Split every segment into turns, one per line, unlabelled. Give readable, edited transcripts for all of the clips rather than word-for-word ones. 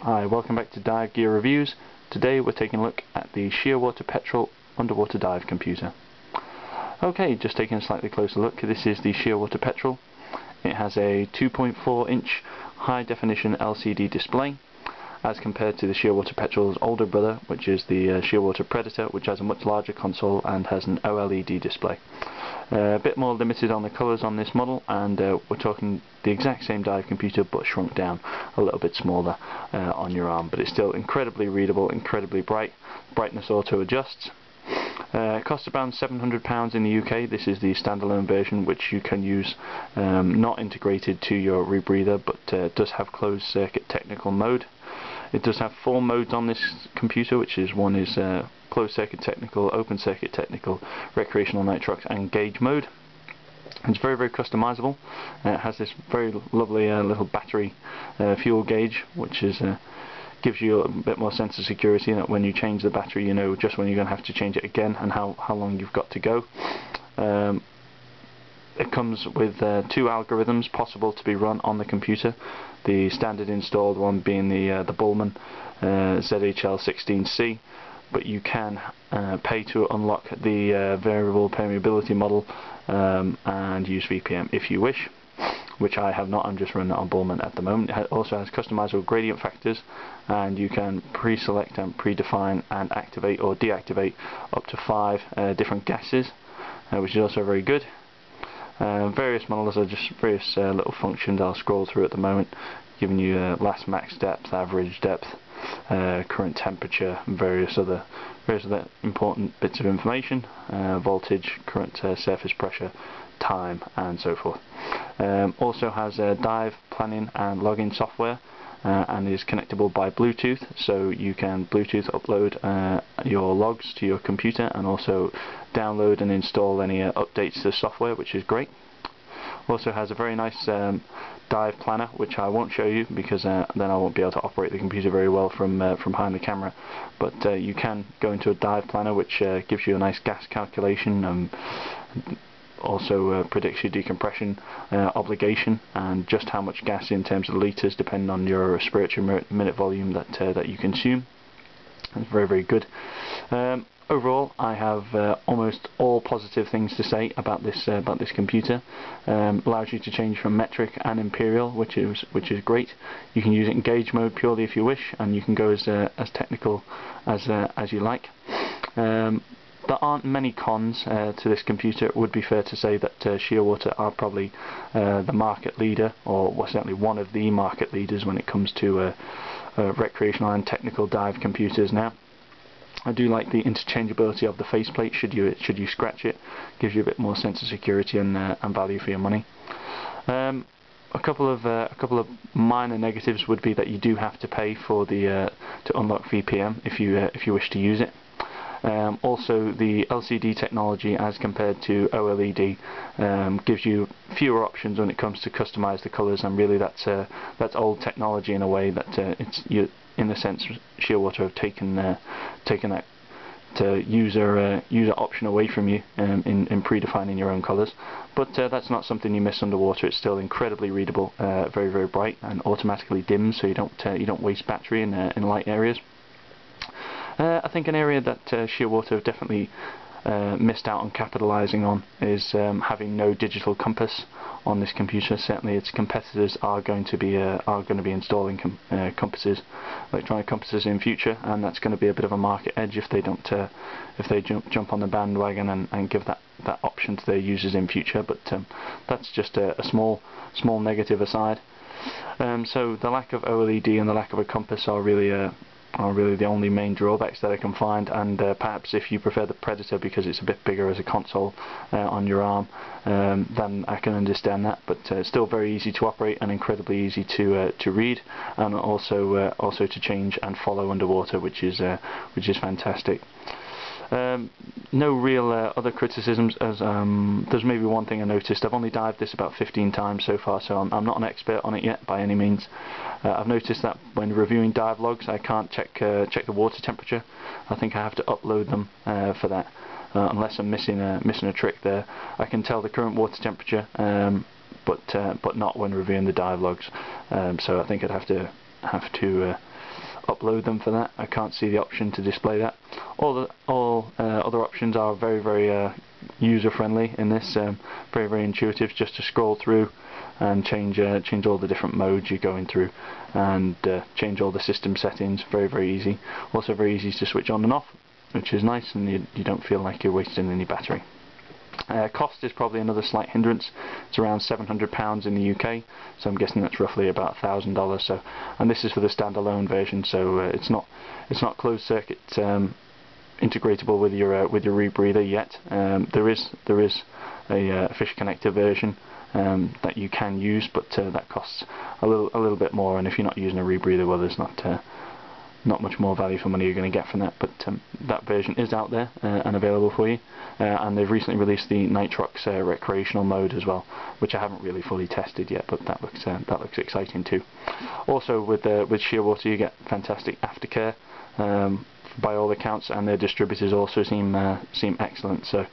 Hi, welcome back to Dive Gear Reviews. Today we're taking a look at the Shearwater Petrel underwater dive computer. Okay, just taking a slightly closer look, this is the Shearwater Petrel. It has a 2.4 inch high definition LCD display as compared to the Shearwater Petrel's older brother, which is the Shearwater Predator, which has a much larger console and has an OLED display. A bit more limited on the colours on this model, and we're talking the exact same dive computer but shrunk down a little bit smaller on your arm, but it's still incredibly readable, incredibly bright. Brightness auto adjusts. Costs around £700 in the UK. This is the standalone version, which you can use not integrated to your rebreather, but does have closed circuit technical mode. It does have 4 modes on this computer, which is one is closed circuit technical, open circuit technical, recreational nitrox and gauge mode. It's very, very customizable. It has this very lovely little battery fuel gauge, which is gives you a bit more sense of security, that when you change the battery you know just when you're going to have to change it again and how long you've got to go. It comes with 2 algorithms possible to be run on the computer, the standard installed one being the Bullman ZHL16C, but you can pay to unlock the variable permeability model and use VPM if you wish, which I have not. I'm just running it on Bullman at the moment. It also has customizable gradient factors, and you can pre-select and predefine and activate or deactivate up to 5 different gases, which is also very good. Various models are just various little functions I'll scroll through at the moment, giving you last max depth, average depth, current temperature, and various other important bits of information, voltage, current surface pressure, time, and so forth. Also has dive planning and login software, and is connectable by Bluetooth, so you can Bluetooth upload your logs to your computer and also download and install any updates to the software, which is great. Also has a very nice dive planner, which I won't show you because then I won't be able to operate the computer very well from behind the camera, but you can go into a dive planner, which gives you a nice gas calculation and also predicts your decompression obligation and just how much gas in terms of litres, depending on your respiratory minute volume that you consume. It's very, very good. Overall, I have almost all positive things to say about this computer. Allows you to change from metric and imperial, which is great. You can use it in gauge mode purely if you wish, and you can go as technical as you like. There aren't many cons to this computer. It would be fair to say that Shearwater are probably the market leader, or certainly one of the market leaders when it comes to recreational and technical dive computers now. I do like the interchangeability of the faceplate. Should you scratch it, gives you a bit more sense of security and value for your money. A couple of minor negatives would be that you do have to pay for to unlock VPM if you wish to use it. Also, the LCD technology as compared to OLED gives you fewer options when it comes to customize the colours, and really that's old technology in a way, that in a sense Shearwater have taken that to user option away from you in predefining your own colours. But that's not something you miss underwater. It's still incredibly readable, very, very bright, and automatically dims, so you don't waste battery in light areas. I think an area that Shearwater have definitely missed out on capitalising on is having no digital compass on this computer. Certainly, its competitors are going to be installing compasses, electronic compasses in future, and that's going to be a bit of a market edge if they don't jump on the bandwagon and give that option to their users in future. But that's just a small negative aside. So the lack of OLED and the lack of a compass are really the only main drawbacks that I can find, and perhaps if you prefer the Predator because it's a bit bigger as a console on your arm, then I can understand that, but still very easy to operate and incredibly easy to read, and also to change and follow underwater, which is fantastic. No real other criticisms, as there's maybe one thing I noticed. I've only dived this about 15 times so far, so I'm not an expert on it yet by any means. I've noticed that when reviewing dive logs I can't check the water temperature. I think I have to upload them for that, unless I'm missing a trick there. I can tell the current water temperature but not when reviewing the dive logs. So I think I'd have to upload them for that. I can't see the option to display that. All other options are very user friendly in this, very intuitive, just to scroll through and change all the different modes you're going through, and change all the system settings. Very easy. Also very easy to switch on and off, which is nice, and you don't feel like you're wasting any battery. Cost is probably another slight hindrance. It's around £700 in the UK, so I'm guessing that's roughly about $1,000. So, and this is for the standalone version, so it's not closed circuit integratable with your rebreather yet. There is a fish connector version that you can use, but that costs a little bit more. And if you're not using a rebreather, well, there's not much more value for money you're going to get from that. But that version is out there and available for you. And they've recently released the Nitrox recreational mode as well, which I haven't really fully tested yet, but that looks exciting too. Also with Shearwater, you get fantastic aftercare by all accounts, and their distributors also seem excellent. So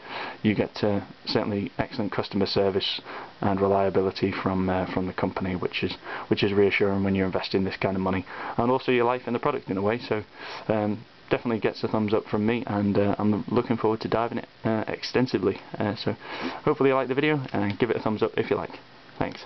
you get certainly excellent customer service and reliability from the company, which is reassuring when you're investing this kind of money, and also your life in the product in a way. So definitely gets a thumbs up from me, and I'm looking forward to diving it extensively. So hopefully you like the video, and give it a thumbs up if you like. Thanks.